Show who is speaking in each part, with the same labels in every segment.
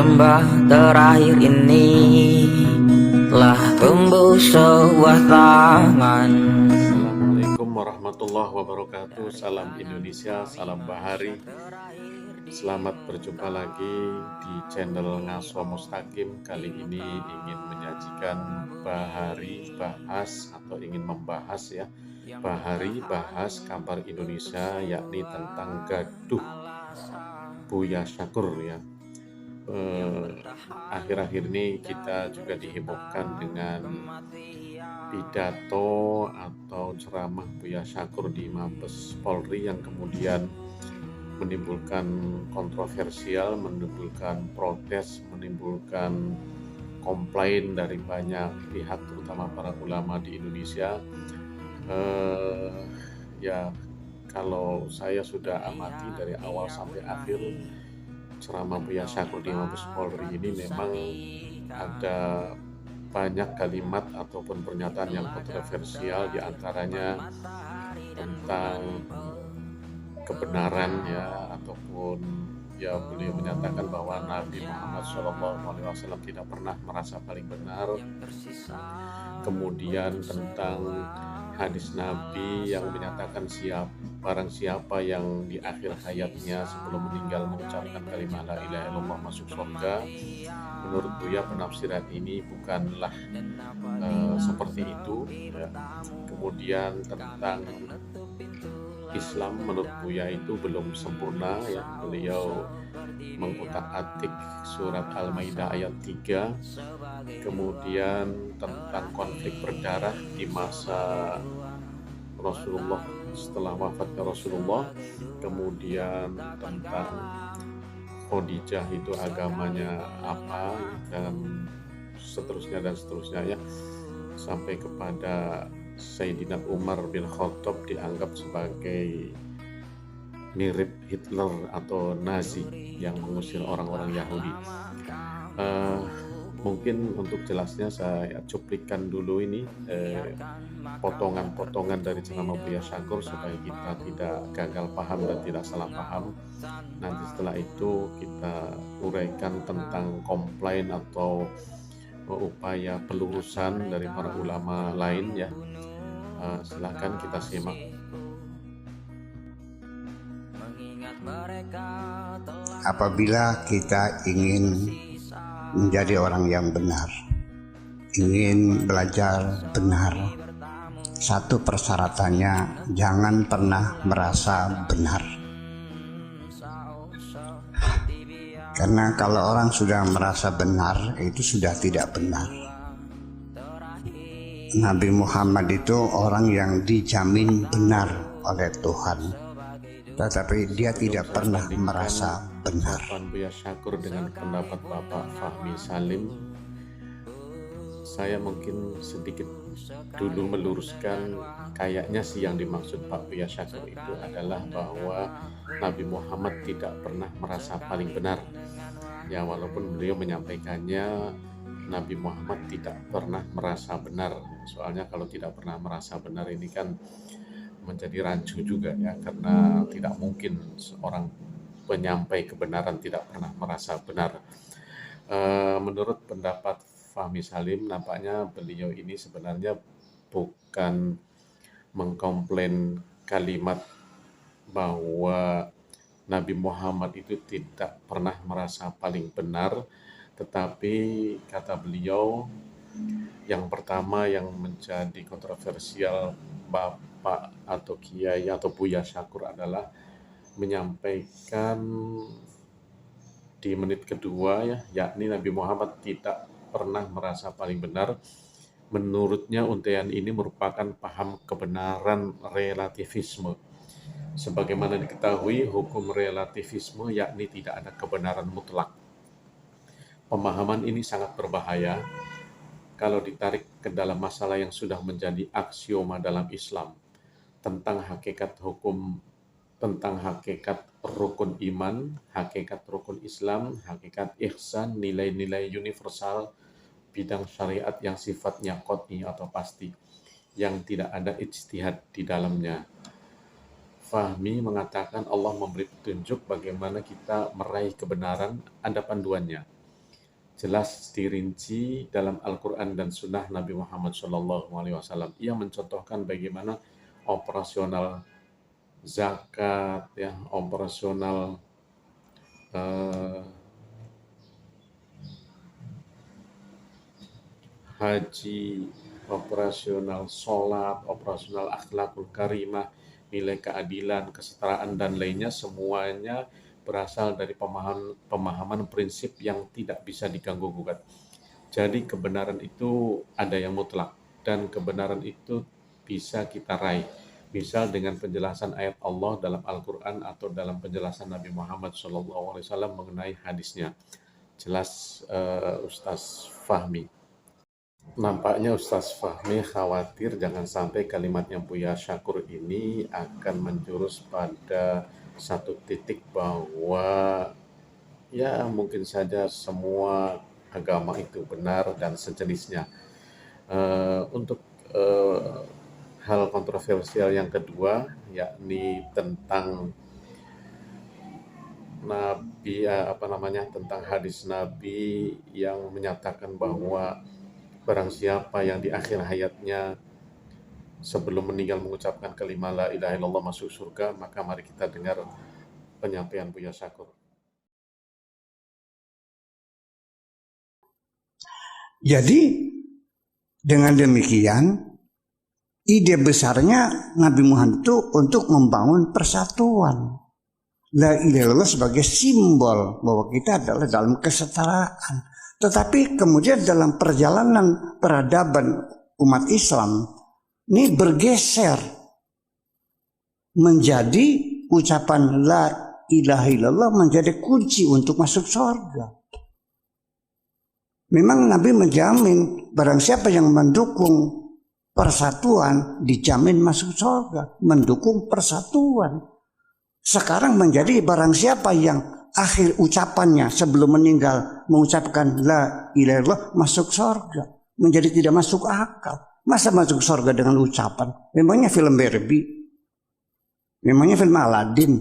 Speaker 1: lembah terakhir ini telah tumbuh sebuah taman.
Speaker 2: Assalamualaikum warahmatullahi wabarakatuh. Salam Indonesia, salam Bahari. Selamat berjumpa lagi di channel Ngaso Mustaqim. Kali ini ingin menyajikan Bahari bahas atau ingin membahas ya, Bahari bahas kabar Indonesia, yakni tentang gaduh Buya Syakur ya. Akhir-akhir ini kita juga dihebohkan dengan pidato atau ceramah Buya Syakur di Mabes Polri yang kemudian menimbulkan kontroversial, menimbulkan protes, menimbulkan komplain dari banyak pihak, terutama para ulama di Indonesia. Ya, kalau saya sudah amati dari awal sampai akhir ceramah Buya Syakur di Mabes Polri ini memang ada banyak kalimat ataupun pernyataan yang kontroversial, diantaranya tentang kebenaran ya, ataupun ya beliau menyatakan bahwa Nabi Muhammad SAW tidak pernah merasa paling benar. Kemudian tentang hadis Nabi yang menyatakan barang siapa yang di akhir hayatnya sebelum meninggal mengucapkan kalimat la ilaha illallah masuk surga. Menurut Buya penafsiran ini bukanlah seperti itu ya. Kemudian tentang Islam menurut Buya itu belum sempurna ya. Beliau mengutak-atik surat Al-Maidah ayat 3. Kemudian tentang konflik berdarah di masa Rasulullah, setelah wafatnya Rasulullah. Kemudian tentang Khadijah itu agamanya apa, dan seterusnya ya, sampai kepada Sayyidina Umar bin Khattab dianggap sebagai mirip Hitler atau Nazi yang mengusir orang-orang Yahudi. Mungkin untuk jelasnya saya cuplikan dulu ini potongan-potongan dari ceramah Buya Syakur supaya kita tidak gagal paham dan tidak salah paham. Nanti setelah itu kita uraikan tentang komplain atau upaya pelurusan dari para ulama lain ya. Silakan kita simak.
Speaker 3: Apabila kita ingin menjadi orang yang benar, ingin belajar benar, satu persyaratannya jangan pernah merasa benar. Karena kalau orang sudah merasa benar, itu sudah tidak benar. Nabi Muhammad itu orang yang dijamin benar oleh Tuhan, tetapi dia tidak pernah merasa benar.
Speaker 2: Buya Syakur dengan pendapat Bapak Fahmi Salim, saya mungkin sedikit dulu meluruskan. Kayaknya sih yang dimaksud Pak Buya Syakur itu adalah bahwa Nabi Muhammad tidak pernah merasa paling benar. Ya, walaupun beliau menyampaikannya Nabi Muhammad tidak pernah merasa benar. Soalnya kalau tidak pernah merasa benar ini kan menjadi rancu juga ya, karena tidak mungkin seorang penyampai kebenaran tidak pernah merasa benar. Menurut pendapat Fahmi Salim, nampaknya beliau ini sebenarnya bukan mengkomplain kalimat bahwa Nabi Muhammad itu tidak pernah merasa paling benar, tetapi kata beliau yang pertama yang menjadi kontroversial Bapak atau Kiai atau Buya Syakur adalah menyampaikan di menit kedua ya, yakni Nabi Muhammad tidak pernah merasa paling benar. Menurutnya untaian ini merupakan paham kebenaran relativisme. Sebagaimana diketahui, hukum relativisme yakni tidak ada kebenaran mutlak. Pemahaman ini sangat berbahaya kalau ditarik ke dalam masalah yang sudah menjadi aksioma dalam Islam tentang hakikat hukum, tentang hakikat rukun iman, hakikat rukun Islam, hakikat ihsan, nilai-nilai universal, bidang syariat yang sifatnya qat'i atau pasti, yang tidak ada ijtihad di dalamnya. Fahmi mengatakan Allah memberi petunjuk bagaimana kita meraih kebenaran, ada panduannya. jelas dirinci dalam Al-Quran dan Sunnah Nabi Muhammad SAW. Ia mencontohkan bagaimana operasional zakat, ya, operasional eh, haji, operasional sholat, operasional akhlakul karimah, nilai keadilan, kesetaraan, dan lainnya, semuanya berasal dari pemahaman prinsip yang tidak bisa diganggu-gugat. Jadi kebenaran itu ada yang mutlak, dan kebenaran itu bisa kita raih. Misal dengan penjelasan ayat Allah dalam Al-Quran atau dalam penjelasan Nabi Muhammad SAW mengenai hadisnya. Jelas Ustaz Fahmi. Nampaknya Ustaz Fahmi khawatir jangan sampai kalimatnya Buya Syakur ini akan menjurus pada satu titik bahwa ya mungkin saja semua agama itu benar dan sejenisnya. Untuk hal kontroversial yang kedua, yakni tentang Nabi, tentang hadis Nabi yang menyatakan bahwa barang siapa yang di akhir hayatnya sebelum meninggal mengucapkan kalimat la ilaha illallah masuk surga, maka mari kita dengar penyampaian Buya Syakur.
Speaker 3: Jadi dengan demikian ide besarnya Nabi Muhammad itu untuk membangun persatuan. La ilaha illallah sebagai simbol bahwa kita adalah dalam kesetaraan. Tetapi kemudian dalam perjalanan peradaban umat Islam ini bergeser menjadi ucapan la ilaha illallah menjadi kunci untuk masuk surga. Memang Nabi menjamin barang siapa yang mendukung persatuan dijamin masuk surga, mendukung persatuan. Sekarang menjadi barang siapa yang akhir ucapannya sebelum meninggal mengucapkan la ilaha illallah masuk surga, menjadi tidak masuk akal. Masa masuk surga dengan ucapan? Memangnya film Barbie? Memangnya film Aladdin?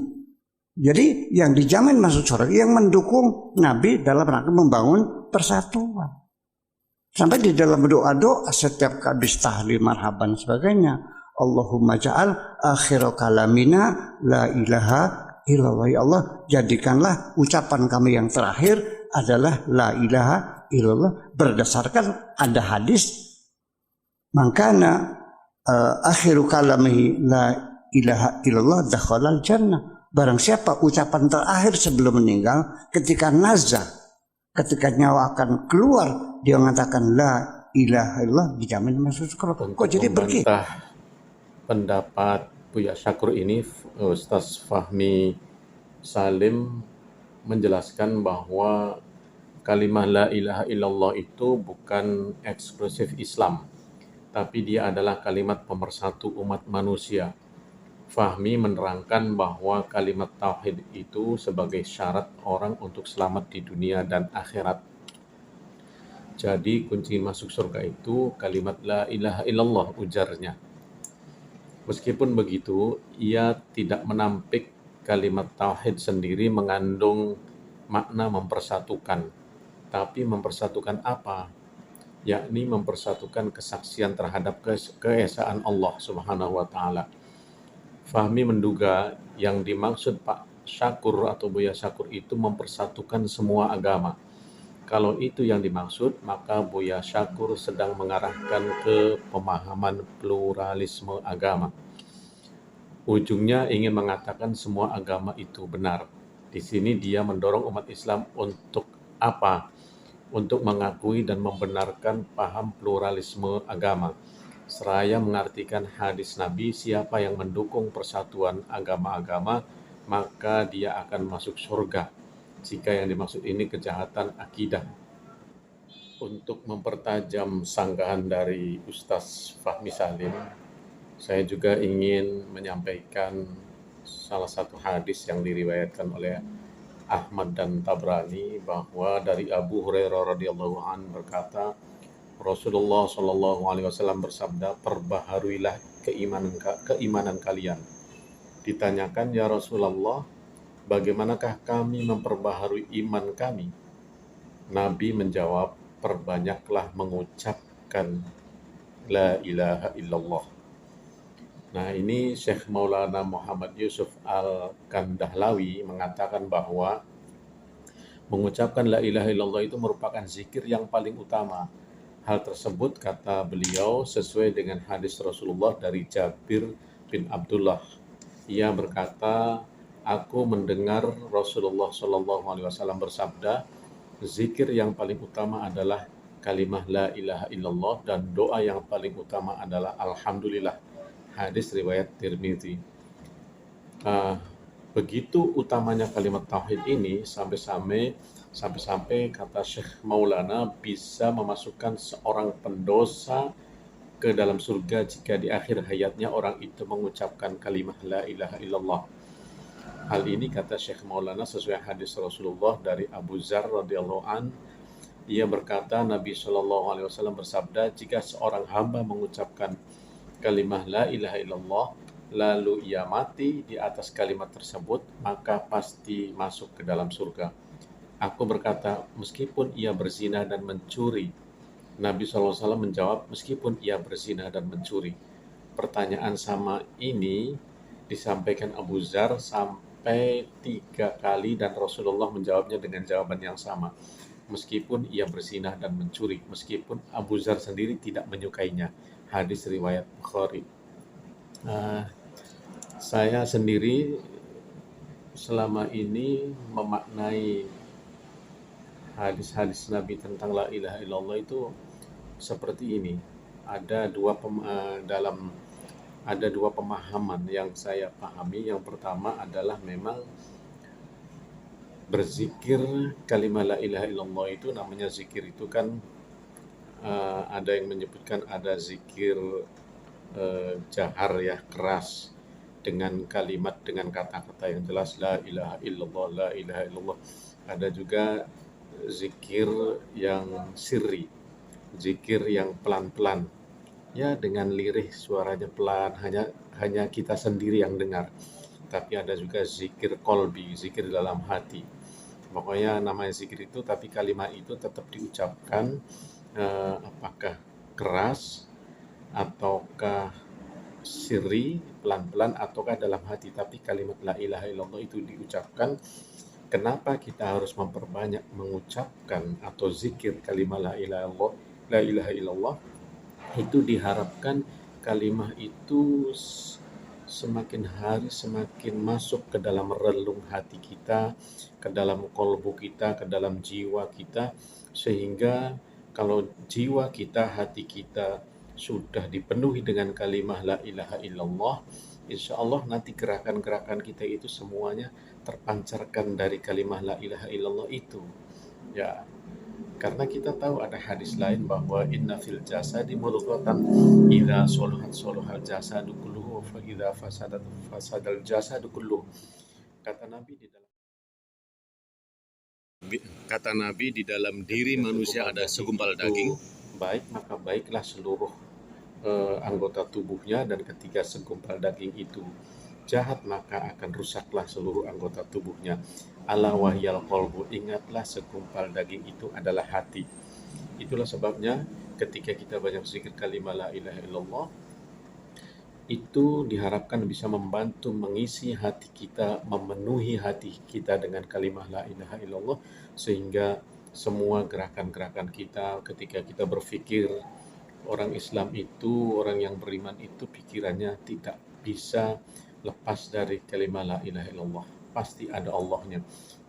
Speaker 3: Jadi yang dijamin masuk surga yang mendukung Nabi dalam rangka membangun persatuan. Sampai di dalam doa-doa setiap habis tahlil marhaban sebagainya, Allahumma ja'al akhir kalamina la ilaha illallah. Ya Allah, jadikanlah ucapan kami yang terakhir adalah la ilaha illallah, berdasarkan ada hadis mangkana akhiru kalamihi la ilaha illallah dakhalal jannah. Barang siapa ucapan terakhir sebelum meninggal ketika nazar, ketika nyawa akan keluar, dia mengatakan la ilaha illallah, dijamin masuk surga. Kok jadi begitu?
Speaker 2: Pendapat Buya Syakur ini, Ustaz Fahmi Salim menjelaskan bahwa kalimat la ilaha illallah itu bukan eksklusif Islam, tapi dia adalah kalimat pemersatu umat manusia. Fahmi menerangkan bahwa kalimat tauhid itu sebagai syarat orang untuk selamat di dunia dan akhirat. Jadi kunci masuk surga itu kalimat la ilaha illallah, ujarnya. Meskipun begitu, ia tidak menampik kalimat tauhid sendiri mengandung makna mempersatukan. Tapi mempersatukan apa? Yakni mempersatukan kesaksian terhadap keesaan Allah Subhanahu wa Ta'ala. Fahmi menduga yang dimaksud Pak Syakur atau Buya Syakur itu mempersatukan semua agama. Kalau itu yang dimaksud, maka Buya Syakur sedang mengarahkan ke pemahaman pluralisme agama. Ujungnya ingin mengatakan semua agama itu benar. Di sini dia mendorong umat Islam untuk apa? Untuk mengakui dan membenarkan paham pluralisme agama. Seraya mengartikan hadis Nabi, siapa yang mendukung persatuan agama-agama, maka dia akan masuk surga. Jika yang dimaksud ini kejahatan akidah. Untuk mempertajam sanggahan dari Ustaz Fahmi Salim, saya juga ingin menyampaikan salah satu hadis yang diriwayatkan oleh Ahmad dan Tabrani, bahwa dari Abu Hurairah radhiyallahu anhu berkata, Rasulullah Shallallahu Alaihi Wasallam bersabda, perbaharuilah keimanan kalian. Ditanyakan, ya Rasulullah, bagaimanakah kami memperbaharui iman kami? Nabi menjawab, perbanyaklah mengucapkan la ilaha illallah. Nah, ini Syekh Maulana Muhammad Yusuf Al-Kandahlawi mengatakan bahwa mengucapkan la ilaha illallah itu merupakan zikir yang paling utama. Hal tersebut, kata beliau, sesuai dengan hadis Rasulullah dari Jabir bin Abdullah. Ia berkata, aku mendengar Rasulullah SAW bersabda, zikir yang paling utama adalah kalimah la ilaha illallah dan doa yang paling utama adalah alhamdulillah. Hadis riwayat Tirmidzi. Begitu utamanya kalimat tauhid ini sampai-sampai kata Syekh Maulana bisa memasukkan seorang pendosa ke dalam surga jika di akhir hayatnya orang itu mengucapkan kalimah la ilaha illallah. Hal ini kata Syekh Maulana sesuai hadis Rasulullah dari Abu Dzar radhiyallahu an. Ia berkata, Nabi SAW bersabda, jika seorang hamba mengucapkan kalimah la ilaha illallah lalu ia mati di atas kalimat tersebut, maka pasti masuk ke dalam surga. Aku berkata, meskipun ia berzina dan mencuri. Nabi SAW menjawab, meskipun ia berzina dan mencuri. Pertanyaan sama ini disampaikan Abu Dzar sampai 3 kali dan Rasulullah menjawabnya dengan jawaban yang sama. Meskipun ia berzina dan mencuri, meskipun Abu Dzar sendiri tidak menyukainya. Hadis riwayat Bukhari. Saya sendiri selama ini memaknai hadis-hadis Nabi tentang la ilaha illallah itu seperti ini. Ada dua pemahaman yang saya pahami. Yang pertama adalah memang berzikir kalimat la ilaha illallah itu namanya zikir itu kan ada yang menyebutkan ada zikir jahar ya, keras, dengan kalimat, dengan kata-kata yang jelas la ilaha illallah, la ilaha illallah. Ada juga zikir yang sirri, zikir yang pelan-pelan, ya dengan lirih, suaranya pelan, hanya kita sendiri yang dengar. Tapi ada juga zikir kolbi, zikir dalam hati. Pokoknya namanya zikir itu, tapi kalimat itu tetap diucapkan apakah keras ataukah sirri, pelan-pelan, ataukah dalam hati, tapi kalimat la ilaha illallah itu diucapkan. Kenapa kita harus memperbanyak mengucapkan atau zikir kalimat la ilaha illallah? Itu diharapkan kalimat itu semakin hari semakin masuk ke dalam relung hati kita, ke dalam kolbu kita, ke dalam jiwa kita, sehingga kalau jiwa kita, hati kita sudah dipenuhi dengan kalimah la ilaha illallah, insya Allah nanti gerakan-gerakan kita itu semuanya terpancarkan dari kalimah la ilaha illallah itu. Ya, karena kita tahu ada hadis lain bahwa inna fil jasadi mudghatan idza soluhat soluhal jasadu kulluhu fa idza fasadat fasadal jasadu kulluhu. Kata Nabi di dalam diri manusia ada segumpal daging, baik maka baiklah seluruh anggota tubuhnya, dan ketika segumpal daging itu jahat maka akan rusaklah seluruh anggota tubuhnya. Ala wahyal qalbu, ingatlah segumpal daging itu adalah hati. Itulah sebabnya ketika kita banyak zikir kalimat la ilaha illallah, itu diharapkan bisa membantu mengisi hati kita, memenuhi hati kita dengan kalimat la ilaha illallah, sehingga semua gerakan-gerakan kita ketika kita berpikir, orang Islam itu, orang yang beriman itu pikirannya tidak bisa lepas dari kalimat la ilaha illallah. Pasti ada Allahnya.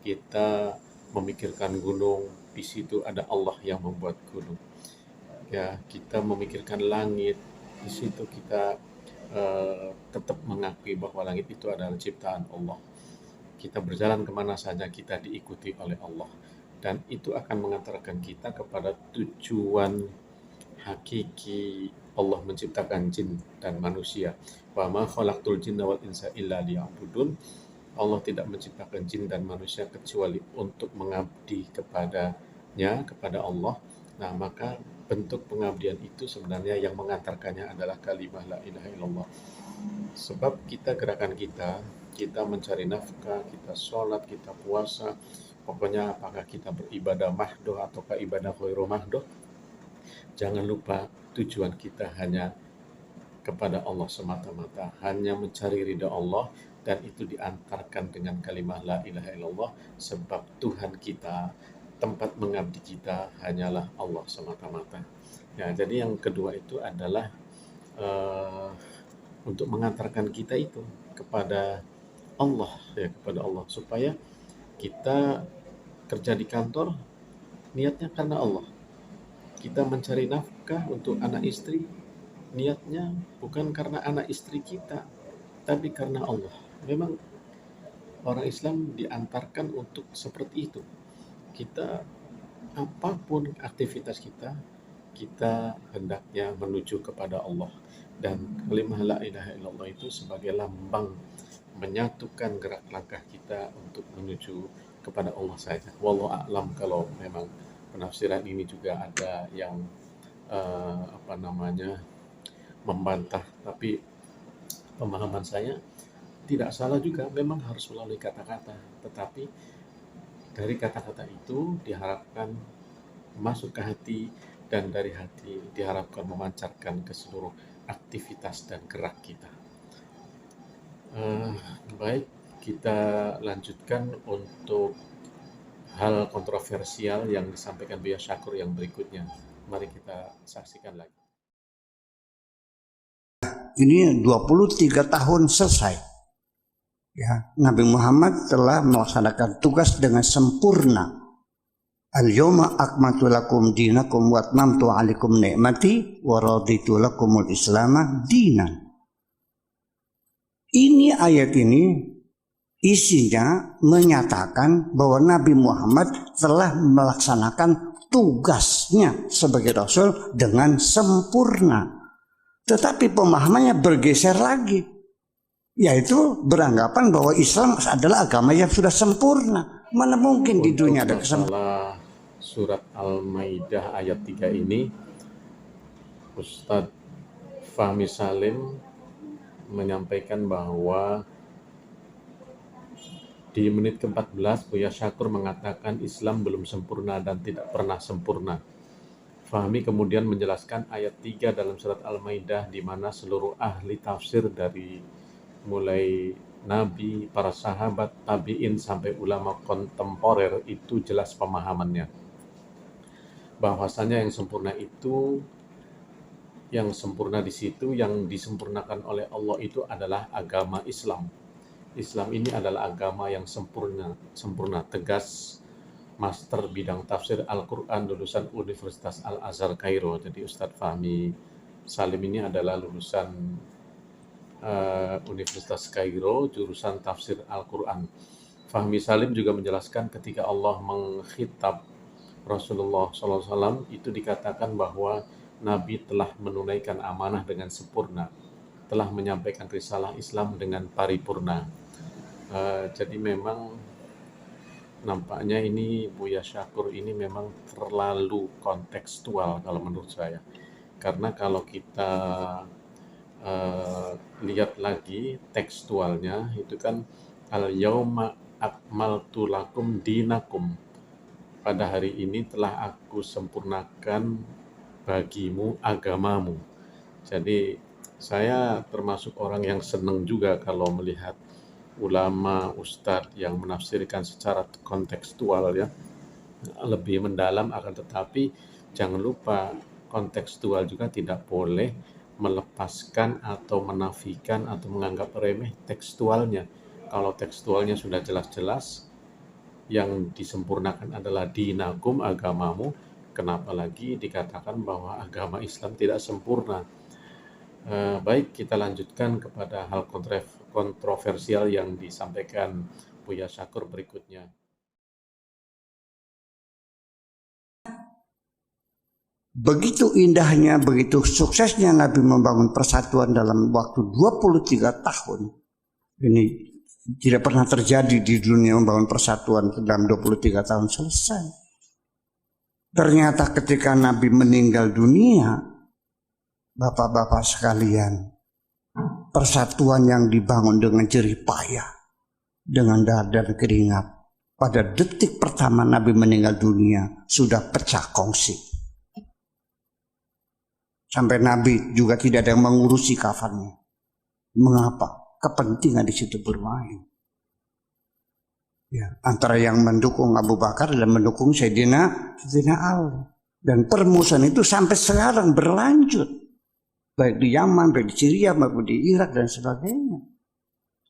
Speaker 2: Kita memikirkan gunung, di situ ada Allah yang membuat gunung. Ya, kita memikirkan langit, di situ kita tetap mengakui bahwa langit itu adalah ciptaan Allah. Kita berjalan kemana saja kita diikuti oleh Allah, dan itu akan mengantarkan kita kepada tujuan hakiki Allah menciptakan jin dan manusia. Wa ma khalaqtul jinna wal insa illa liya'budun. Allah tidak menciptakan jin dan manusia kecuali untuk mengabdi kepadanya, kepada Allah. Nah, maka bentuk pengabdian itu sebenarnya yang mengantarkannya adalah kalimah la ilaha illallah. Sebab kita, gerakan kita mencari nafkah, kita sholat, kita puasa, Pokoknya apakah kita beribadah mahdoh ataukah ibadah khairu mahdoh, jangan lupa tujuan kita hanya kepada Allah semata-mata, hanya mencari ridha Allah, dan itu diantarkan dengan kalimat la ilaha illallah, sebab Tuhan kita, tempat mengabdi kita hanyalah Allah semata-mata. Ya, jadi yang kedua itu adalah untuk mengantarkan kita itu kepada Allah, ya, kepada Allah, supaya kita kerja di kantor niatnya karena Allah. Kita mencari nafkah untuk anak istri, niatnya bukan karena anak istri kita, tapi karena Allah. Memang orang Islam diantarkan untuk seperti itu. Kita, apapun aktivitas kita, kita hendaknya menuju kepada Allah. Dan kalimat la ilaha illallah itu sebagai lambang menyatukan gerak langkah kita untuk menuju kepada Allah saja. Wallahu a'lam, kalau memang penafsiran ini juga ada yang membantah, tapi pemahaman saya tidak salah juga, memang harus melalui kata-kata, tetapi dari kata-kata itu diharapkan masuk ke hati, dan dari hati diharapkan memancarkan ke seluruh aktivitas dan gerak kita. Baik, kita lanjutkan untuk hal kontroversial yang disampaikan Buya Syakur yang berikutnya. Mari kita saksikan lagi.
Speaker 3: Ini 23 tahun selesai. Ya, Nabi Muhammad telah melaksanakan tugas dengan sempurna. Al-yawma akmaltu lakum dinakum wa atmamtu alaikum ni'mati wa raditu lakumul islama dinan. Ini ayat ini isinya menyatakan bahwa Nabi Muhammad telah melaksanakan tugasnya sebagai Rasul dengan sempurna. Tetapi pemahamannya bergeser lagi, yaitu beranggapan bahwa Islam adalah agama yang sudah sempurna. Mana mungkin di dunia ada kesempurnaan.
Speaker 2: Surat Al-Maidah ayat 3 ini, Ustadz Fahmi Salim menyampaikan bahwa di menit ke-14 Buya Syakur mengatakan Islam belum sempurna dan tidak pernah sempurna. Fahmi kemudian menjelaskan ayat 3 dalam surat Al-Maidah, di mana seluruh ahli tafsir dari mulai Nabi, para sahabat, tabi'in sampai ulama kontemporer itu jelas pemahamannya. Bahwasanya yang sempurna itu, yang sempurna di situ, yang disempurnakan oleh Allah itu adalah agama Islam. Islam ini adalah agama yang sempurna, tegas Master bidang tafsir Al-Quran lulusan Universitas Al-Azhar Kairo. Jadi Ustadz Fahmi Salim ini adalah lulusan Universitas Kairo, jurusan tafsir Al-Quran. Fahmi Salim juga menjelaskan ketika Allah mengkhitab Rasulullah SAW itu dikatakan bahwa Nabi telah menunaikan amanah dengan sempurna, telah menyampaikan risalah Islam dengan paripurna. Jadi memang nampaknya ini Buya Syakur ini memang terlalu kontekstual kalau menurut saya. Karena kalau kita lihat lagi tekstualnya itu kan al-yauma akmaltu lakum dinakum. Pada hari ini telah aku sempurnakan bagimu agamamu. Jadi saya termasuk orang yang senang juga kalau melihat ulama, ustadz yang menafsirkan secara kontekstual, ya, lebih mendalam. Akan tetapi jangan lupa kontekstual juga tidak boleh melepaskan atau menafikan atau menganggap remeh tekstualnya. Kalau tekstualnya sudah jelas-jelas yang disempurnakan adalah dinakum, agamamu, kenapa lagi dikatakan bahwa agama Islam tidak sempurna? Baik, kita lanjutkan kepada hal kontroversial yang disampaikan Buya Syakur berikutnya.
Speaker 3: Begitu indahnya, begitu suksesnya Nabi membangun persatuan dalam waktu 23 tahun. Ini tidak pernah terjadi di dunia, membangun persatuan dalam 23 tahun selesai. Ternyata ketika Nabi meninggal dunia, Bapak-bapak sekalian, persatuan yang dibangun dengan jerih payah, dengan darah dan keringat, pada detik pertama Nabi meninggal dunia sudah pecah kongsi. Sampai Nabi juga tidak ada yang mengurusi kafannya. Mengapa? Kepentingan di situ bermain. Ya, antara yang mendukung Abu Bakar dan mendukung Sayyidina Ali. Dan permusuhan itu sampai sekarang berlanjut. Baik di Yaman, baik di Syria, maupun di Irak dan sebagainya.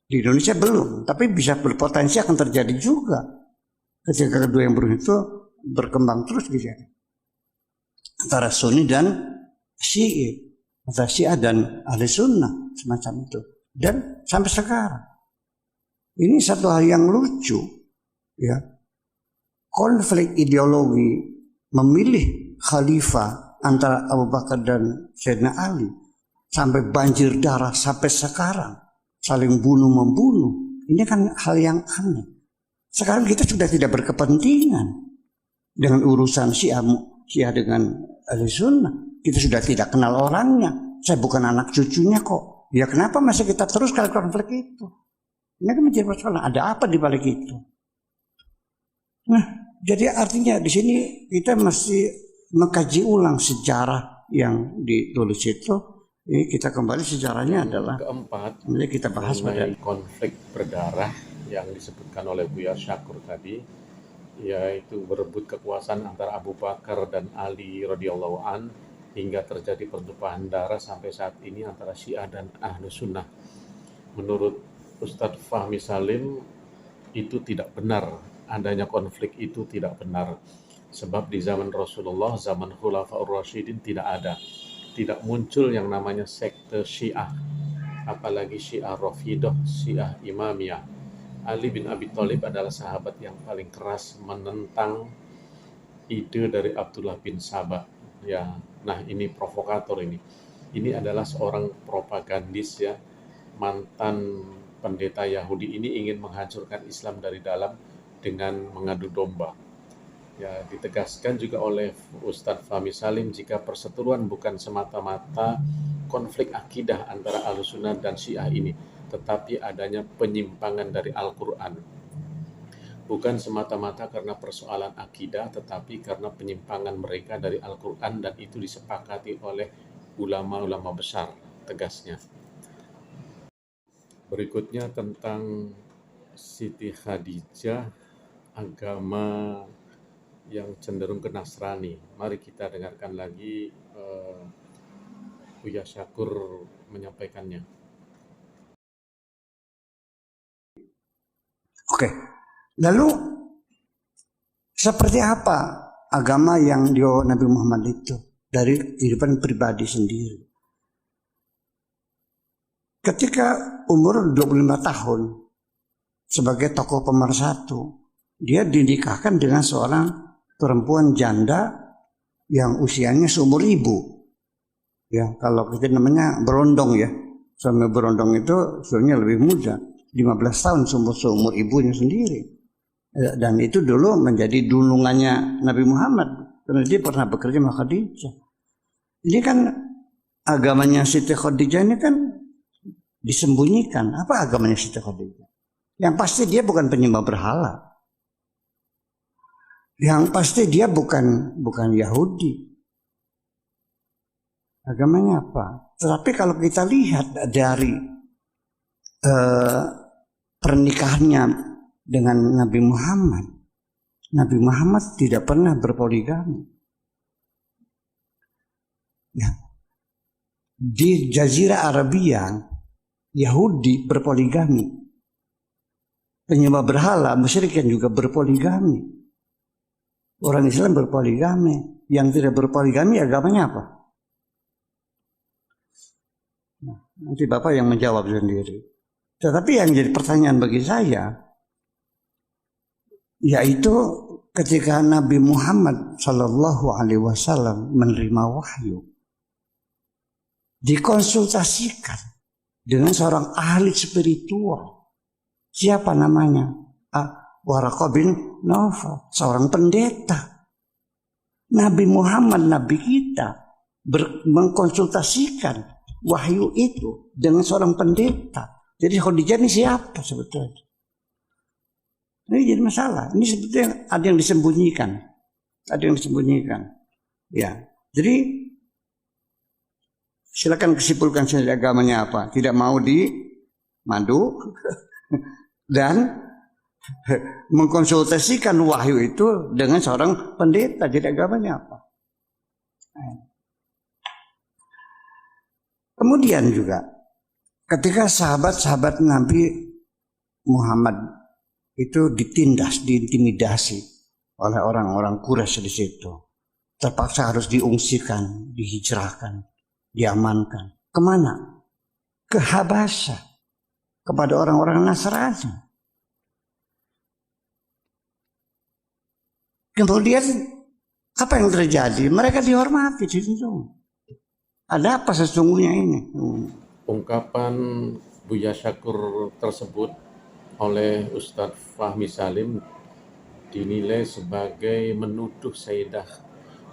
Speaker 3: Di Indonesia belum, tapi bisa berpotensi akan terjadi juga. Ketika kedua yang berusaha itu berkembang terus gitu. Antara Sunni dan Syi'i, antara Syiah dan Ahli Sunnah, semacam itu. Dan sampai sekarang. Ini satu hal yang lucu, ya. Konflik ideologi memilih khalifah antara Abu Bakar dan Sayyidina Ali sampai banjir darah sampai sekarang, saling bunuh-membunuh. Ini kan hal yang aneh. Sekarang kita sudah tidak berkepentingan dengan urusan Syiah dengan Ahli Sunnah. Kita sudah tidak kenal orangnya. Saya bukan anak cucunya kok. Ya kenapa masih kita terus kalau konflik itu? Ini kan menjadi persoalan. Ada apa di balik itu? Nah, jadi artinya di sini kita mesti mengkaji ulang sejarah yang ditulis itu. Ini kita kembali sejarahnya adalah
Speaker 2: keempat.
Speaker 3: Ini kita bahas pada
Speaker 2: konflik berdarah yang disebutkan oleh Buya Syakur tadi, yaitu berebut kekuasaan antara Abu Bakar dan Ali radhiyallahu an hingga terjadi pertumpahan darah sampai saat ini antara Syiah dan Ahlu Sunnah. Menurut Ustadz Fahmi Salim itu tidak benar, adanya konflik itu tidak benar. Sebab di zaman Rasulullah, zaman Khulafaur Rasyidin tidak muncul yang namanya sekte Syiah, apalagi Syiah Rafidah, Syiah Imamiyah. Ali bin Abi Thalib adalah sahabat yang paling keras menentang ide dari Abdullah bin Saba. Ya, nah ini provokator ini. Ini adalah seorang propagandis ya, mantan pendeta Yahudi ini ingin menghancurkan Islam dari dalam dengan mengadu domba. Ya, ditegaskan juga oleh Ustadz Fahmi Salim jika perseteruan bukan semata-mata konflik akidah antara Ahlussunnah dan Syiah ini, tetapi adanya penyimpangan dari Al-Quran. Bukan semata-mata karena persoalan akidah, tetapi karena penyimpangan mereka dari Al-Quran, dan itu disepakati oleh ulama-ulama besar, tegasnya. Berikutnya tentang Siti Khadijah, agama yang cenderung ke Nasrani. Mari kita dengarkan lagi Buya Syakur menyampaikannya.
Speaker 3: Oke. Lalu seperti apa agama yang dibawa Nabi Muhammad itu dari kehidupan pribadi sendiri? Ketika umur 25 tahun sebagai tokoh pemersatu, dia dinikahkan dengan seorang perempuan janda yang usianya seumur ibu. Ya, kalau kita namanya berondong ya. Suami berondong itu sebenarnya lebih muda, 15 tahun seumur ibunya sendiri. Dan itu dulu menjadi dulungannya Nabi Muhammad karena dia pernah bekerja sama Khadijah. Ini kan agamanya Siti Khadijah ini kan disembunyikan. Apa agamanya Siti Khadijah? Yang pasti dia bukan penyembah berhala. Yang pasti dia bukan Yahudi. Agamanya apa? Tetapi kalau kita lihat dari pernikahannya dengan Nabi Muhammad tidak pernah berpoligami. Ya. Di Jazirah Arabia, Yahudi berpoligami. Penyembah berhala, musyrikin juga berpoligami. Orang Islam berpoligami. Yang tidak berpoligami agamanya apa? Nah, nanti Bapak yang menjawab sendiri. Tetapi yang jadi pertanyaan bagi saya, yaitu ketika Nabi Muhammad Shallallahu Alaihi Wasallam menerima wahyu, dikonsultasikan dengan seorang ahli spiritual. Siapa namanya? Waraqah bin Nawfal, seorang pendeta. Nabi Muhammad, Nabi kita, mengkonsultasikan wahyu itu dengan seorang pendeta. Jadi Khadijah ini siapa sebetulnya? Ini jadi masalah. Ini sebetulnya ada yang disembunyikan. Ada yang disembunyikan. Ya. Jadi silakan kesimpulkan saja agamanya apa. Tidak mau dimadu dan mengkonsultasikan wahyu itu dengan seorang pendeta. Jadi agamanya apa. Kemudian juga ketika sahabat-sahabat Nabi Muhammad itu ditindas, diintimidasi oleh orang-orang Quraisy di situ, terpaksa harus diungsikan, dihijrahkan, diamankan. Kemana? Ke Habasyah, kepada orang-orang Nasrani. Kemudian apa yang terjadi? Mereka dihormati di situ. Ada apa sesungguhnya ini?
Speaker 2: Ungkapan Buya Syakur tersebut oleh Ustadz Fahmi Salim dinilai sebagai menuduh Sayyidah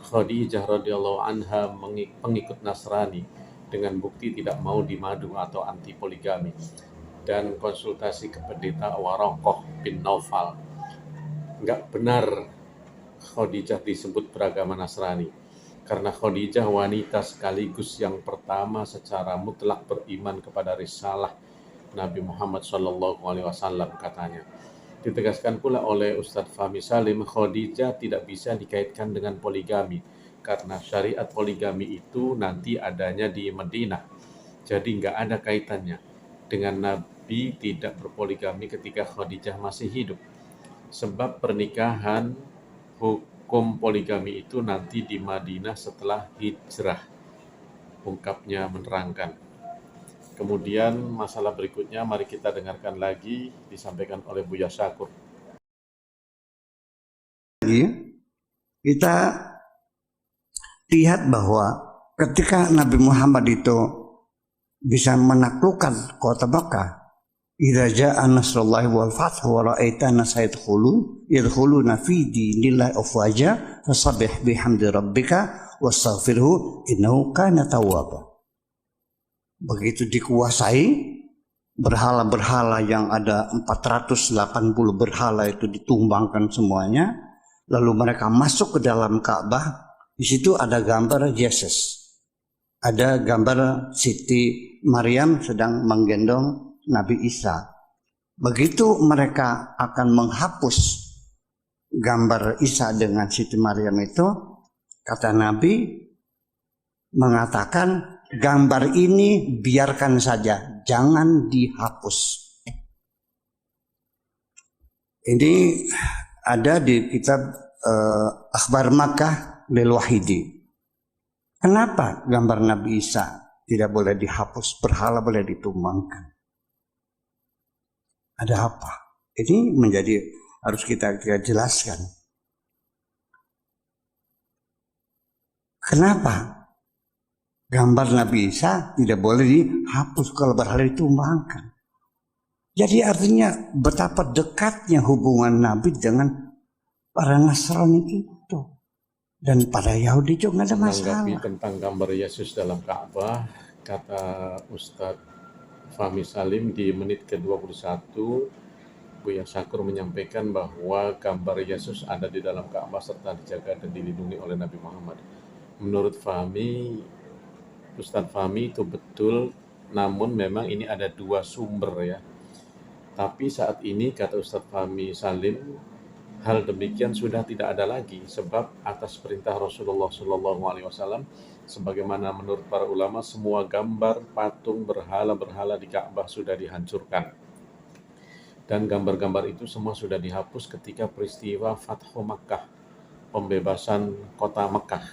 Speaker 2: Khadijah radhiyallahu anha pengikut Nasrani dengan bukti tidak mau dimadu atau anti poligami, dan konsultasi ke pendeta Waraqah bin Naufal. Enggak benar Khadijah disebut beragama Nasrani, karena Khadijah wanita sekaligus yang pertama secara mutlak beriman kepada risalah Nabi Muhammad SAW, katanya. Ditegaskan pula oleh Ustadz Fahmi Salim, Khadijah tidak bisa dikaitkan dengan poligami karena syariat poligami itu nanti adanya di Madinah. Jadi nggak ada kaitannya dengan Nabi tidak berpoligami ketika Khadijah masih hidup. Sebab pernikahan hukum poligami itu nanti di Madinah setelah hijrah, ungkapnya menerangkan. Kemudian masalah berikutnya mari kita dengarkan lagi disampaikan oleh Buya Syakur.
Speaker 3: Kita lihat bahwa ketika Nabi Muhammad itu bisa menaklukkan kota Makkah, idza jaa nasrullahi wal fath wa ra'aita an-nasa yadkhuluna fi dinillahi afwaja fasabbih bihamdi rabbika wastaghfirhu innahu kana tawwaba. Begitu dikuasai, berhala-berhala yang ada 480 berhala itu ditumbangkan semuanya, lalu mereka masuk ke dalam Ka'bah. Di situ ada gambar Yesus, ada gambar Siti Maryam sedang menggendong Nabi Isa. Begitu mereka akan menghapus gambar Isa dengan Siti Maryam itu, kata Nabi mengatakan, gambar ini biarkan saja, jangan dihapus. Ini ada di kitab Akhbar Makkah lil Wahidi. Kenapa gambar Nabi Isa tidak boleh dihapus, berhala boleh ditumbangkan? Ada apa? Ini menjadi harus kita jelaskan. Kenapa gambar Nabi Isa tidak boleh dihapus kalau berhala ditumbangkan? Jadi artinya betapa dekatnya hubungan Nabi dengan para Nasrani itu. Dan pada Yahudi juga nggak ada masalah.
Speaker 2: Menanggapi tentang gambar Yesus dalam Ka'bah, kata Ustadz Fahmi Salim di menit ke-21, Buya Syakur menyampaikan bahwa gambar Yesus ada di dalam Ka'bah serta dijaga dan dilindungi oleh Nabi Muhammad. Menurut Fahmi, Ustadz Fahmi itu betul, namun memang ini ada dua sumber ya. Tapi saat ini kata Ustadz Fahmi Salim, hal demikian sudah tidak ada lagi, sebab atas perintah Rasulullah SAW, sebagaimana menurut para ulama, semua gambar patung berhala-berhala di Ka'bah sudah dihancurkan. Dan gambar-gambar itu semua sudah dihapus ketika peristiwa Fathu Makkah, pembebasan kota Makkah.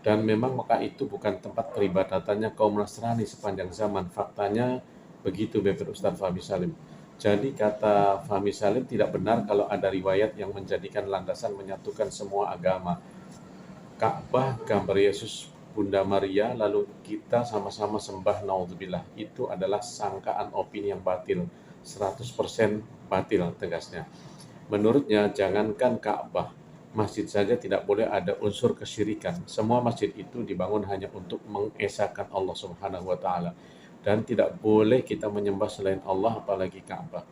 Speaker 2: Dan memang Makkah itu bukan tempat peribadatannya kaum Nasrani sepanjang zaman. Faktanya begitu, beber Ustadz Fahmi Salim. Jadi kata Fahmi Salim, tidak benar kalau ada riwayat yang menjadikan landasan menyatukan semua agama. Ka'bah, gambar Yesus, Bunda Maria, lalu kita sama-sama sembah, naudzubillah. Itu adalah sangkaan opini yang batil, 100% batil tegasnya. Menurutnya, jangankan Ka'bah, masjid saja tidak boleh ada unsur kesyirikan. Semua masjid itu dibangun hanya untuk mengesahkan Allah Subhanahu wa Ta'ala. dan tidak boleh kita menyembah selain Allah apalagi Ka'bah.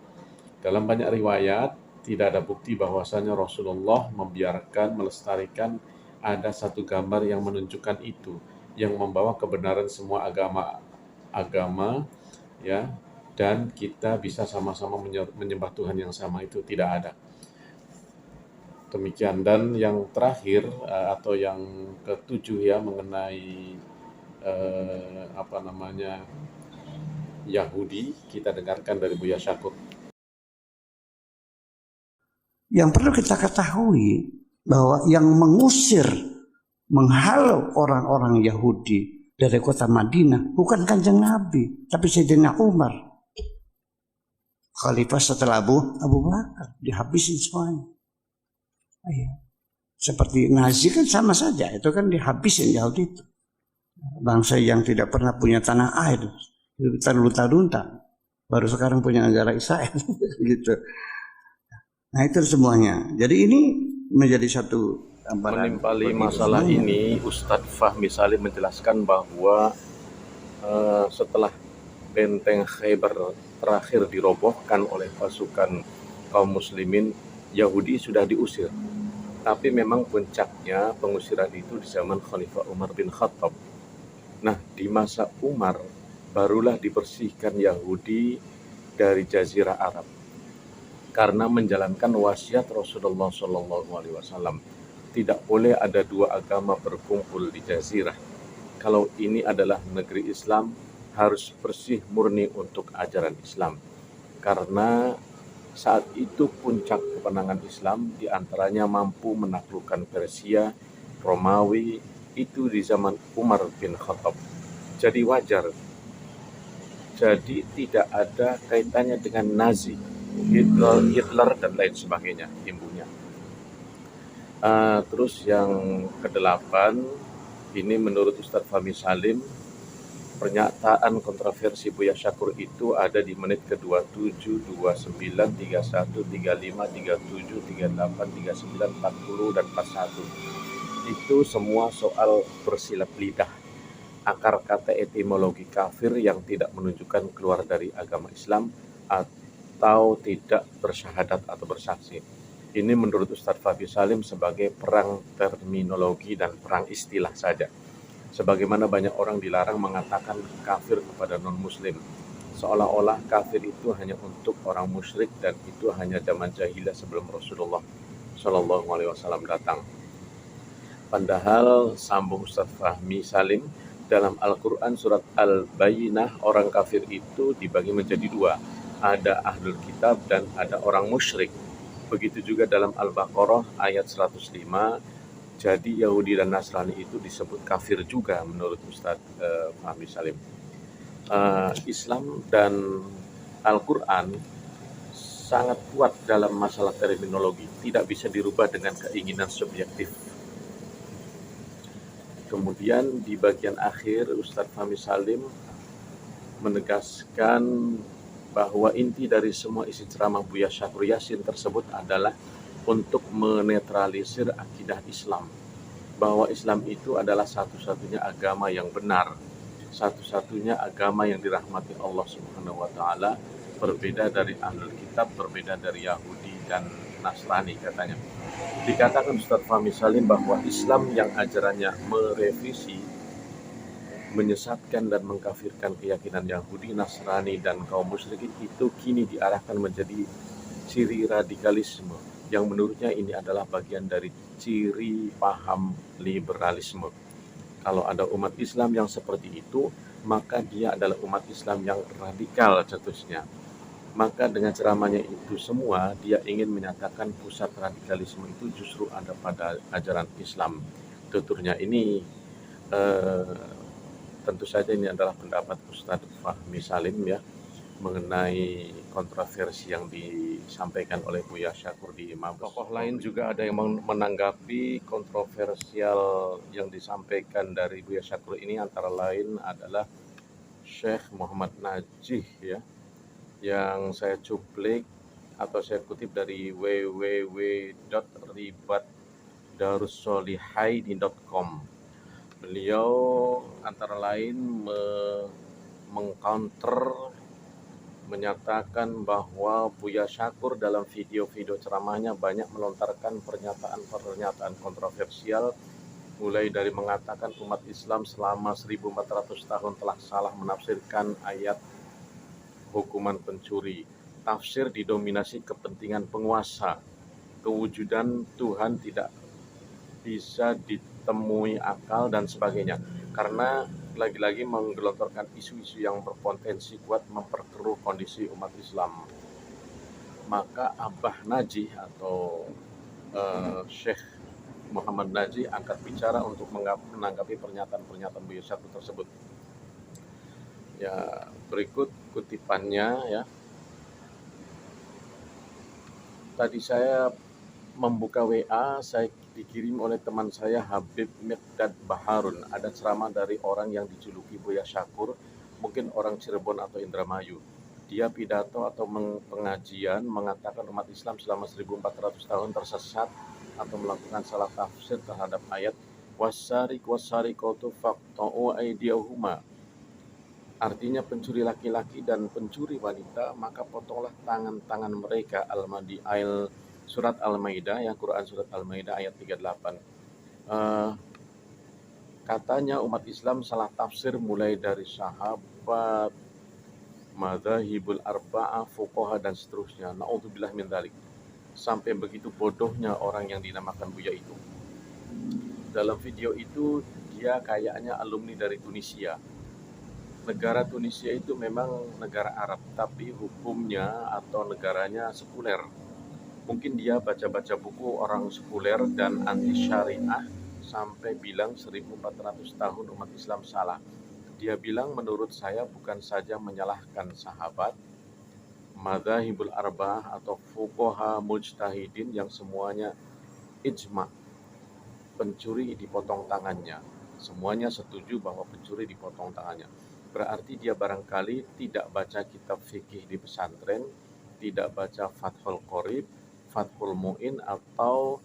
Speaker 2: Dalam banyak riwayat tidak ada bukti bahwasanya Rasulullah membiarkan, melestarikan ada satu gambar yang menunjukkan itu, yang membawa kebenaran semua agama ya, dan kita bisa sama-sama menyembah Tuhan yang sama, itu tidak ada. Demikian. Dan yang terakhir atau yang ketujuh ya, mengenai Yahudi, kita dengarkan dari Buya Syakur.
Speaker 3: Yang perlu kita ketahui bahwa yang mengusir, menghalau orang-orang Yahudi dari kota Madinah bukan Kanjeng Nabi, tapi Sayyidina Umar. Khalifah setelah Abu Bakar, dihabisin semuanya. Seperti Nazi kan sama saja, itu kan dihabisin Yahudi itu. Bangsa yang tidak pernah punya tanah air, terlunta-lunta, baru sekarang punya negara Israel gitu. Nah itu semuanya. Jadi ini menjadi satu
Speaker 4: menimpali masalah ini. Ustadz Fahmi Salim menjelaskan bahwa setelah benteng Khaybar terakhir dirobohkan oleh pasukan kaum muslimin, Yahudi sudah diusir. Tapi memang puncaknya pengusiran itu di zaman Khalifah Umar bin Khattab. Nah, di masa Umar barulah dibersihkan Yahudi dari Jazirah Arab karena menjalankan wasiat Rasulullah SAW. Tidak boleh ada dua agama berkumpul di Jazirah. Kalau ini adalah negeri Islam, harus bersih murni untuk ajaran Islam. Karena saat itu puncak kemenangan Islam diantaranya mampu menaklukkan Persia, Romawi, itu di zaman Umar bin Khattab. Jadi wajar. Jadi tidak ada kaitannya dengan Nazi, Hitler dan lain sebagainya timbulnya. Terus yang ke-8, ini menurut Ustadz Fahmi Salim, pernyataan kontroversi Buya Syakur itu ada di menit ke-27, 29, 31, 35, 37, 38, 39, 40, dan 41. Itu semua soal bersilap lidah, akar kata etimologi kafir yang tidak menunjukkan keluar dari agama Islam atau tidak bersyahadat atau bersaksi. Ini menurut Ustadz Fahmi Salim sebagai perang terminologi dan perang istilah saja. Sebagaimana banyak orang dilarang mengatakan kafir kepada non-muslim, seolah-olah kafir itu hanya untuk orang musyrik dan itu hanya zaman jahiliyah sebelum Rasulullah SAW datang. Padahal sambung Ustadz Fahmi Salim, dalam Al-Quran surat Al-Bayyinah orang kafir itu dibagi menjadi dua, ada ahlul kitab dan ada orang musyrik. Begitu juga dalam Al-Baqarah ayat 105. Jadi Yahudi dan Nasrani itu disebut kafir juga menurut Ustadz Fahmi Salim. Islam dan Al-Quran sangat kuat dalam masalah terminologi, tidak bisa dirubah dengan keinginan subjektif. Kemudian di bagian akhir Ustadz Fahmi Salim menegaskan bahwa inti dari semua isi ceramah Buya Syakur Yasin tersebut adalah untuk menetralisir akidah Islam, bahwa Islam itu adalah satu-satunya agama yang benar, satu-satunya agama yang dirahmati Allah Subhanahu wa taala, berbeda dari ahlul kitab, berbeda dari Yahudi dan Nasrani katanya. Dikatakan Ustadz Fahmi Salim bahwa Islam yang ajarannya merevisi, menyesatkan dan mengkafirkan keyakinan Yahudi, Nasrani dan kaum musyrikin itu kini diarahkan menjadi ciri radikalisme, yang menurutnya ini adalah bagian dari ciri paham liberalisme. Kalau ada umat Islam yang seperti itu, maka dia adalah umat Islam yang radikal cetusnya. Maka dengan ceramahnya itu semua, dia ingin menyatakan pusat radikalisme itu justru ada pada ajaran Islam. Tuturnya ini tentu saja ini adalah pendapat Ustadz Fahmi Salim ya, mengenai kontroversi yang disampaikan oleh Buya Syakur di Mabes. Tokoh lain juga ada yang menanggapi kontroversial yang disampaikan dari Buya Syakur ini, antara lain adalah Syekh Muhammad Najih ya, yang saya cuplik atau saya kutip dari www.ribatdarussolihaini.com. Beliau antara lain mengcounter, menyatakan bahwa Buya Syakur dalam video-video ceramahnya banyak melontarkan pernyataan-pernyataan kontroversial, mulai dari mengatakan umat Islam selama 1400 tahun telah salah menafsirkan ayat hukuman pencuri, tafsir didominasi kepentingan penguasa, kewujudan Tuhan tidak bisa ditemui akal, dan sebagainya. Karena lagi-lagi menggelontorkan isu-isu yang berpotensi kuat memperkeruh kondisi umat Islam. Maka Abah Najih atau Syekh Muhammad Najih angkat bicara untuk menanggapi pernyataan-pernyataan Buya Syakur tersebut. Ya, berikut kutipannya ya. Tadi saya membuka WA, saya dikirim oleh teman saya Habib Miqdad Baharun. Ada ceramah dari orang yang dijuluki Buya Syakur, mungkin orang Cirebon atau Indramayu. Dia pidato atau pengajian mengatakan umat Islam selama 1400 tahun tersesat atau melakukan salah tafsir terhadap ayat wasyariq wasyariqatu faqta'u aydiyahuma. Artinya pencuri laki-laki dan pencuri wanita, maka potonglah tangan-tangan mereka. Surat Al-Maidah, ya, Quran Surat Al-Maidah ayat 38. Katanya umat Islam salah tafsir mulai dari sahabat, madzhabul arba'ah, fuqaha, dan seterusnya. Na'udzubillah min dzalik. Sampai begitu bodohnya orang yang dinamakan Buya itu. Dalam video itu dia kayaknya alumni dari Tunisia. Negara Tunisia itu memang negara Arab, tapi hukumnya atau negaranya sekuler. Mungkin dia baca-baca buku orang sekuler dan anti syariah sampai bilang 1400 tahun umat Islam salah. Dia bilang menurut saya bukan saja menyalahkan sahabat, madzhabul arba'ah atau fuqaha mujtahidin yang semuanya ijma, pencuri dipotong tangannya. Semuanya setuju bahwa pencuri dipotong tangannya. Berarti dia barangkali tidak baca kitab fikih di pesantren, tidak baca Fathul Qorib, Fathul Mu'in, atau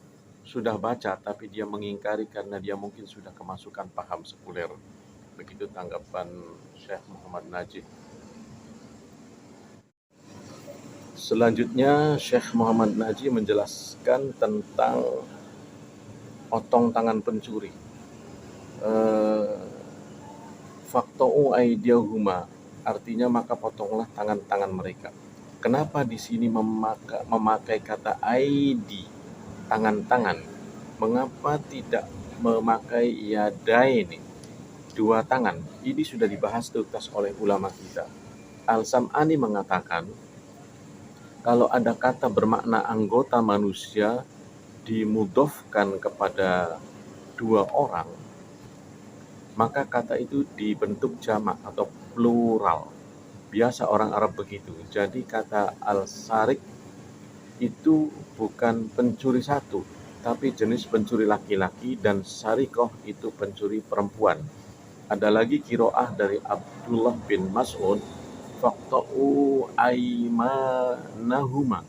Speaker 4: sudah baca tapi dia mengingkari karena dia mungkin sudah kemasukan paham sekuler. Begitu tanggapan Syekh Muhammad Najih. Selanjutnya Syekh Muhammad Najih menjelaskan tentang potong tangan pencuri. Faqta'u aydiyahuma, artinya maka potonglah tangan-tangan mereka. Kenapa di sini memakai kata aidi, tangan-tangan? Mengapa tidak memakai yadaini, dua tangan? Ini sudah dibahas tuntas oleh ulama kita. Al-Sam'ani mengatakan kalau ada kata bermakna anggota manusia dimudhofkan kepada dua orang, maka kata itu dibentuk jamak atau plural. Biasa orang Arab begitu. Jadi kata al-sariq itu bukan pencuri satu, tapi jenis pencuri laki-laki, dan sariqah itu pencuri perempuan. Ada lagi qiraah dari Abdullah bin Mas'ud, faqta'u aymanahuma,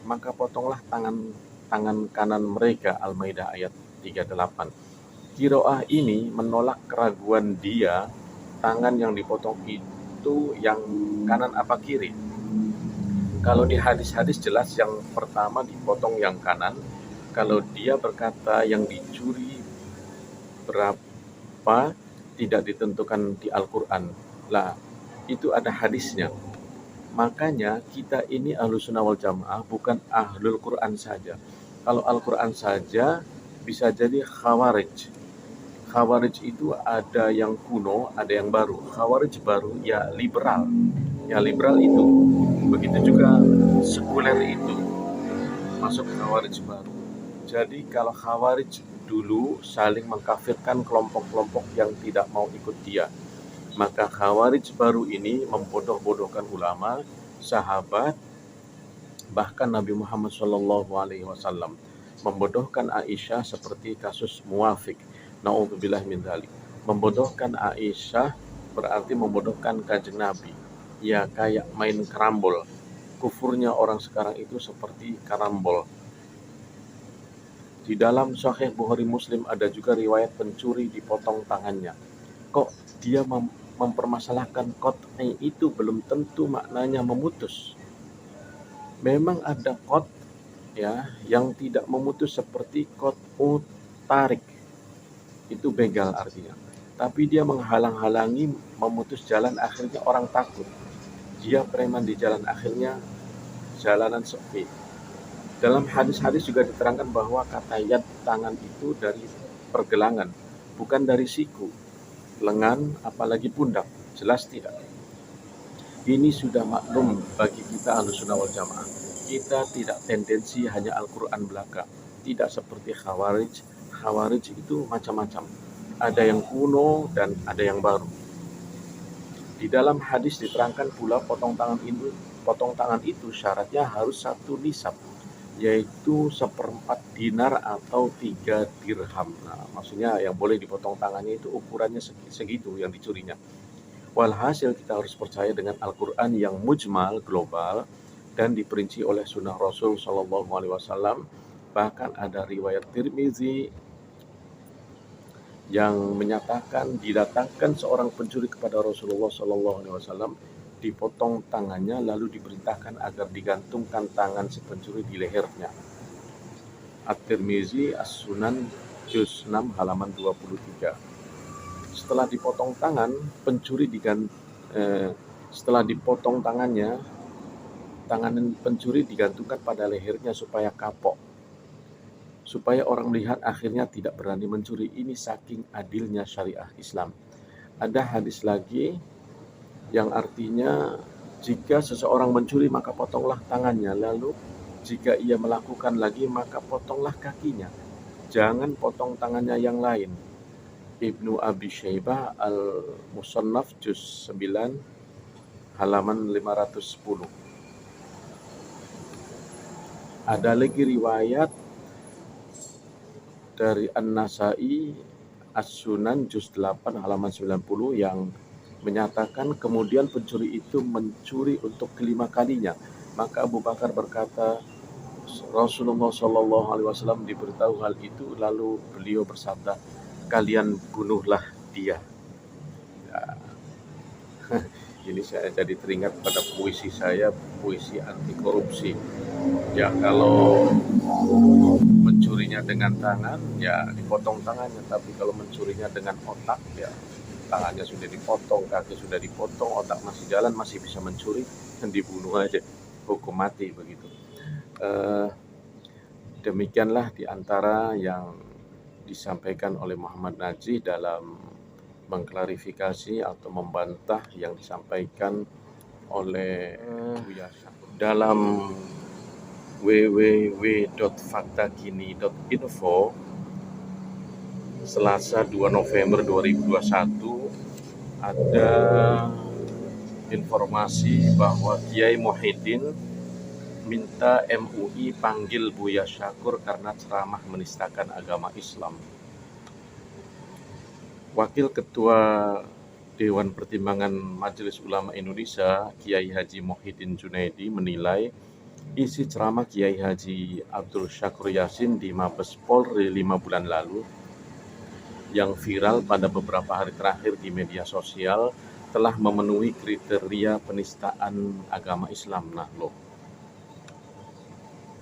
Speaker 4: maka potonglah tangan kanan mereka. Al-Maidah ayat 38. Qiraah ini menolak keraguan dia, tangan yang dipotong itu yang kanan apa kiri. Kalau di hadis-hadis jelas yang pertama dipotong yang kanan. Kalau dia berkata yang dicuri berapa tidak ditentukan di Al-Quran. Lah, itu ada hadisnya. Makanya kita ini Ahlus Sunnah wal Jamaah bukan Ahlul Quran saja. Kalau Al-Quran saja bisa jadi Khawarij. Khawarij itu ada yang kuno, ada yang baru. Khawarij baru ya liberal. Ya liberal itu. Begitu juga sekuler itu masuk Khawarij baru. Jadi kalau Khawarij dulu saling mengkafirkan kelompok-kelompok yang tidak mau ikut dia. Maka Khawarij baru ini membodoh-bodohkan ulama, sahabat, bahkan Nabi Muhammad SAW. Membodohkan Aisyah seperti kasus Muwafiq. Na'udzubillah min dzalik. Membodohkan Aisyah berarti membodohkan Kanjeng Nabi. Ya kayak main karambol. Kufurnya orang sekarang itu seperti karambol. Di dalam Sahih Bukhari Muslim ada juga riwayat pencuri dipotong tangannya. Kok dia mempermasalahkan qat'i itu belum tentu maknanya memutus. Memang ada ya yang tidak memutus seperti qat'u tarik. Itu begal artinya. Tapi dia menghalang-halangi memutus jalan, akhirnya orang takut. Dia preman di jalan, akhirnya jalanan sepi. Dalam hadis-hadis juga diterangkan bahwa kata yad, tangan itu dari pergelangan, bukan dari siku, lengan, apalagi pundak. Jelas tidak. Ini sudah maklum bagi kita Ahlussunnah wal Jamaah. Kita tidak tendensi hanya Al-Quran belaka. Tidak seperti Khawarij. Khawarij itu macam-macam. Ada yang kuno dan ada yang baru. Di dalam hadis diterangkan pula potong tangan itu syaratnya harus 1 nisab, yaitu 1/4 dinar atau 3 dirham. Nah, maksudnya yang boleh dipotong tangannya itu ukurannya segitu yang dicurinya. Walhasil kita harus percaya dengan Al-Quran yang mujmal, global, dan diperinci oleh sunnah Rasul Shallallahu Alaihi Wasallam. Bahkan ada riwayat Tirmizi yang menyatakan didatangkan seorang pencuri kepada Rasulullah Shallallahu Alaihi Wasallam, dipotong tangannya lalu diperintahkan agar digantungkan tangan si pencuri di lehernya. At-Tirmizi As-Sunan Juz 6 halaman 23. Setelah dipotong tangan, setelah dipotong tangan pencuri digantungkan pada lehernya supaya kapok. Supaya orang melihat akhirnya tidak berani mencuri. Ini saking adilnya syariah Islam. Ada hadis lagi yang artinya jika seseorang mencuri maka potonglah tangannya, lalu jika ia melakukan lagi maka potonglah kakinya. Jangan potong tangannya yang lain. Ibnu Abi Syaibah Al-Musannaf Juz 9 halaman 510. Ada lagi riwayat dari An-Nasai As-Sunan Juz 8 halaman 90 yang menyatakan kemudian pencuri itu mencuri untuk kelima kalinya. Maka Abu Bakar berkata, Rasulullah Shallallahu Alaihi Wasallam diberitahu hal itu, lalu beliau bersabda, kalian bunuhlah dia. Ya. Ini saya jadi teringat pada puisi saya, puisi anti korupsi. Ya kalau mencurinya dengan tangan, ya dipotong tangannya. Tapi kalau mencurinya dengan otak, ya tangannya sudah dipotong, kaki sudah dipotong, otak masih jalan, masih bisa mencuri, dan dibunuh aja, hukum mati begitu. Demikianlah diantara yang disampaikan oleh Muhammad Najih dalam mengklarifikasi atau membantah yang disampaikan oleh Buya Syakur. Dalam www.faktakini.info Selasa 2 November 2021 ada informasi bahwa Kiai Muhyiddin minta MUI panggil Buya Syakur karena ceramah menistakan agama Islam. Wakil Ketua Dewan Pertimbangan Majelis Ulama Indonesia, Kiai Haji Muhyiddin Junaidi menilai isi ceramah Kiai Haji Abdul Syakur Yasin di Mabes Polri 5 bulan lalu yang viral pada beberapa hari terakhir di media sosial telah memenuhi kriteria penistaan agama Islam. Nah loh,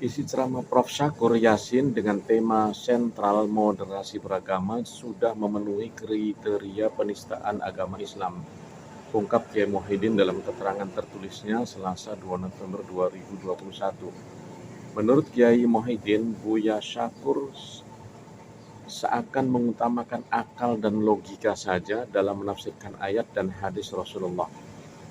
Speaker 4: isi ceramah Prof. Syakur Yasin dengan tema sentral moderasi beragama sudah memenuhi kriteria penistaan agama Islam, ungkap Kiai Muhyiddin dalam keterangan tertulisnya Selasa 2 November 2021. Menurut Kiai Muhyiddin, Buya Syakur seakan mengutamakan akal dan logika saja dalam menafsirkan ayat dan hadis Rasulullah,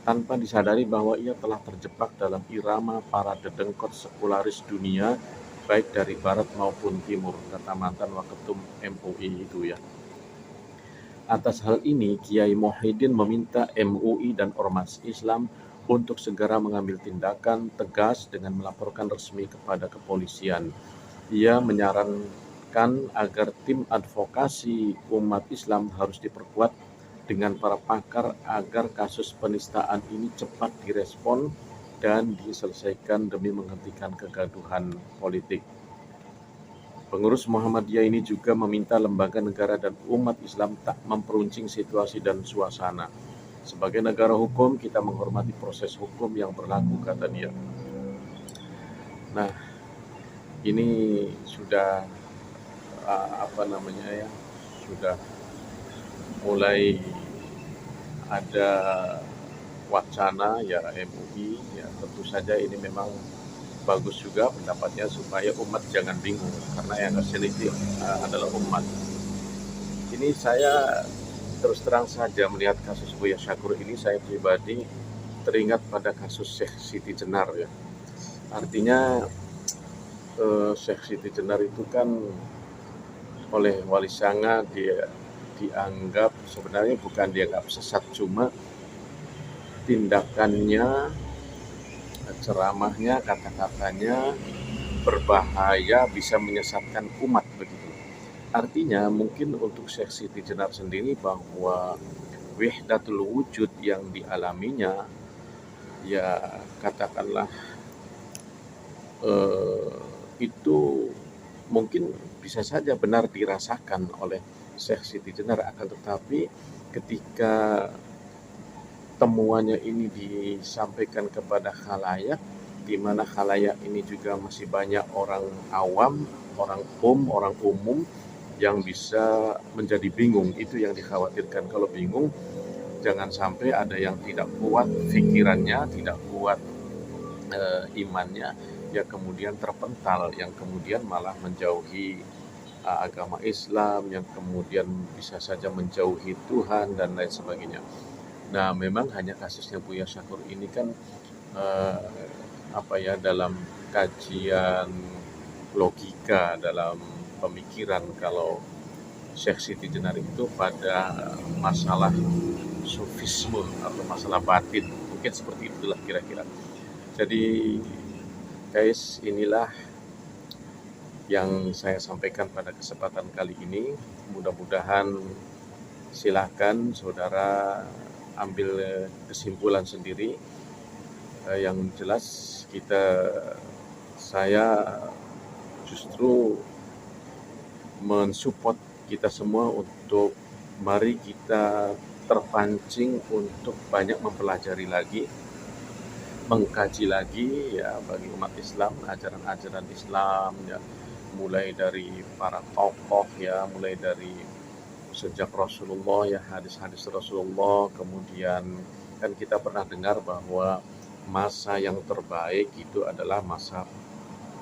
Speaker 4: tanpa disadari bahwa ia telah terjebak dalam irama para dedengkot sekularis dunia, baik dari barat maupun timur, kata mantan Waketum MUI itu ya. Atas hal ini, Kiai Muhyiddin meminta MUI dan Ormas Islam untuk segera mengambil tindakan tegas dengan melaporkan resmi kepada kepolisian. Ia menyarankan agar tim advokasi umat Islam harus diperkuat dengan para pakar agar kasus penistaan ini cepat direspon dan diselesaikan demi menghentikan kegaduhan politik. Pengurus Muhammadiyah ini juga meminta lembaga negara dan umat Islam tak memperuncing situasi dan suasana. Sebagai negara hukum, kita menghormati proses hukum yang berlaku, kata dia. Nah, ini sudah sudah mulai ada wacana ya MUI, ya tentu saja ini memang bagus juga pendapatnya supaya umat jangan bingung, karena yang terseliti adalah umat. Ini saya terus terang saja melihat kasus Buya Syakur ini, saya pribadi teringat pada kasus Syekh Siti Jenar ya. Artinya Syekh Siti Jenar itu kan oleh Wali Sanga dia dianggap, sebenarnya bukan dianggap sesat, cuma tindakannya, ceramahnya, kata-katanya berbahaya, bisa menyesatkan umat begitu. Artinya mungkin untuk Syekh Siti Jenar sendiri bahwa wahdatul wujud yang dialaminya, ya katakanlah itu mungkin bisa saja benar dirasakan oleh Syekh Siti Jenar, akan tetapi ketika temuannya ini disampaikan kepada khalayak, di mana khalayak ini juga masih banyak orang awam, orang umum yang bisa menjadi bingung. Itu yang dikhawatirkan. Kalau bingung, jangan sampai ada yang tidak kuat pikirannya, tidak kuat imannya, ya kemudian terpental, yang kemudian malah menjauhi agama Islam, yang kemudian bisa saja menjauhi Tuhan dan lain sebagainya. Nah, memang hanya kasusnya Buya Syakur ini kan dalam kajian logika, dalam pemikiran, kalau Syekh Siti Jenar itu pada masalah sufisme atau masalah batin, mungkin seperti itulah kira-kira. Jadi guys, inilah yang saya sampaikan pada kesempatan kali ini. Mudah-mudahan silakan saudara ambil kesimpulan sendiri. Yang jelas saya justru mensupport kita semua untuk mari kita terpancing untuk banyak mempelajari lagi, mengkaji lagi ya bagi umat Islam, ajaran-ajaran Islam ya, mulai dari para tokoh ya, mulai dari sejak Rasulullah ya, hadis-hadis Rasulullah. Kemudian kan kita pernah dengar bahwa masa yang terbaik itu adalah masa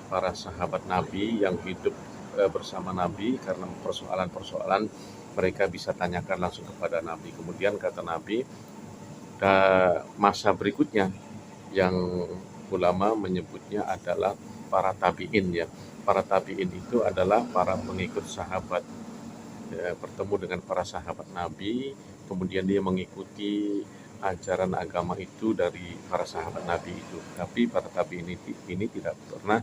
Speaker 4: para sahabat Nabi yang hidup bersama Nabi, karena persoalan-persoalan mereka bisa tanyakan langsung kepada Nabi. Kemudian kata Nabi, masa berikutnya yang ulama menyebutnya adalah para tabi'in ya. Para tabi'in itu adalah para pengikut sahabat, bertemu dengan para sahabat Nabi, kemudian dia mengikuti ajaran agama itu dari para sahabat Nabi itu. Tapi para tabi'in ini tidak pernah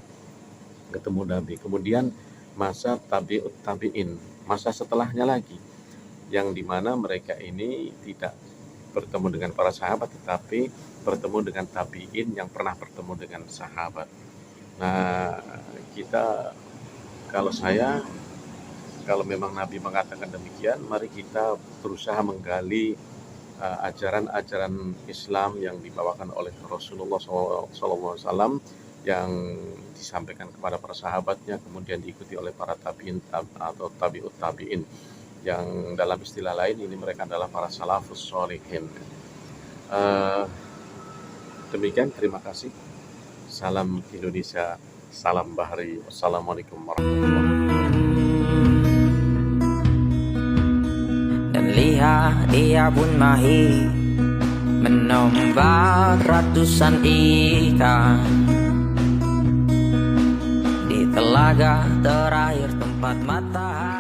Speaker 4: ketemu Nabi. Kemudian masa tabi'in, masa setelahnya lagi, yang dimana mereka ini tidak bertemu dengan para sahabat, tetapi bertemu dengan tabi'in yang pernah bertemu dengan sahabat. Nah, kalau memang Nabi mengatakan demikian, mari kita berusaha menggali ajaran-ajaran Islam yang dibawakan oleh Rasulullah SAW, yang disampaikan kepada para sahabatnya, kemudian diikuti oleh para tabi'in atau tabi'ut tabi'in, yang dalam istilah lain ini mereka adalah para salafus sholihin. Demikian, terima kasih. Salam Indonesia, salam Bahri. Wassalamualaikum warahmatullahi wabarakatuh.
Speaker 1: Dan lihat ia pun mahir menombak ratusan ikan di telaga terakhir tempat matahari